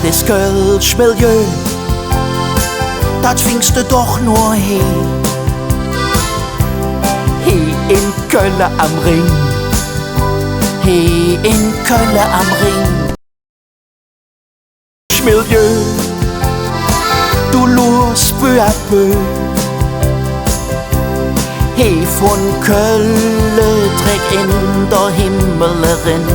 das Kölsch Milieu, das findest du doch nur hier. Hier in Köln am Ring, hier in Köln am Ring. Milieu, du lust peu à peu. He von Kölle trägt in der Himmelerin.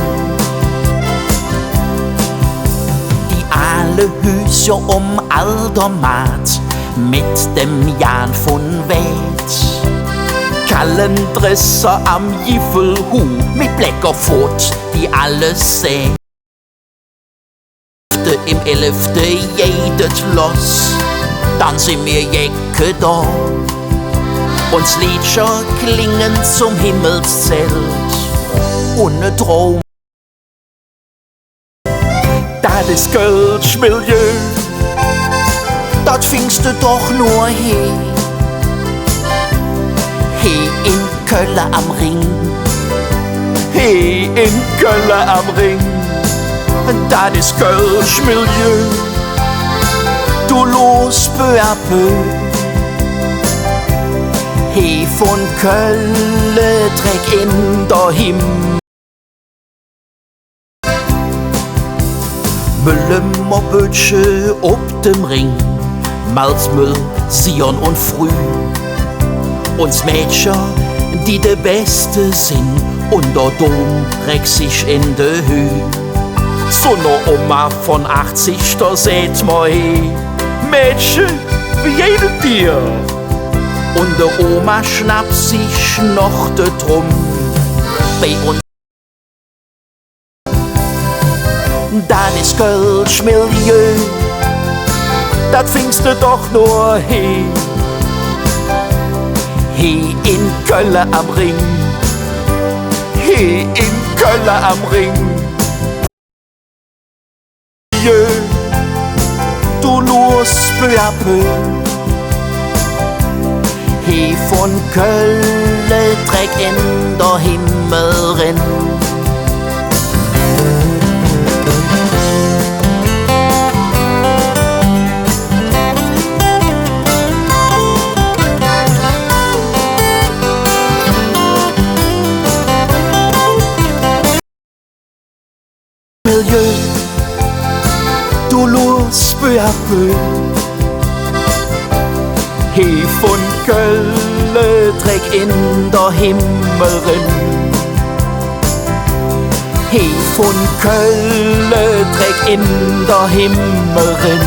Die alle Hüser Aldermat mit dem Jan von Welt. Kallendresser am Jiffelhu mit Bleckerfurt, die alles sehen. Im 11. jedet los, dann sind wir Jäcke da. Uns Lieder klingen zum Himmelszelt ohne Traum. Das ist Kölsch Milieu, das findest du doch nur hier. Hier in Köln am Ring, hier in Köln am Ring. Das ist Kölsch Milieu, du los peu à peu. He von Kölle trägt in der Himmel. Müllemmerbötsche ob dem Ring, Malzmüll, Sion und Früh. Uns Mädchen, die de Beste sind, und der Dom regt sich in de Hü. So ne Oma von 80, da seht ma he, Mädchen, wie jedes Tier. Und der Oma schnappt sich noch de Drum bei uns. Das ist Kölsch Milieu, das findest du doch nur hier. Hier in Köln am Ring, hier in Köln am Ring. Du lust peu à peu. He von Kölle trägt in der Himmelrin. Milieu, du lust peu à peu. He von Kölle trägt in der Himmelrin. He von Kölle trägt in der Himmelrin.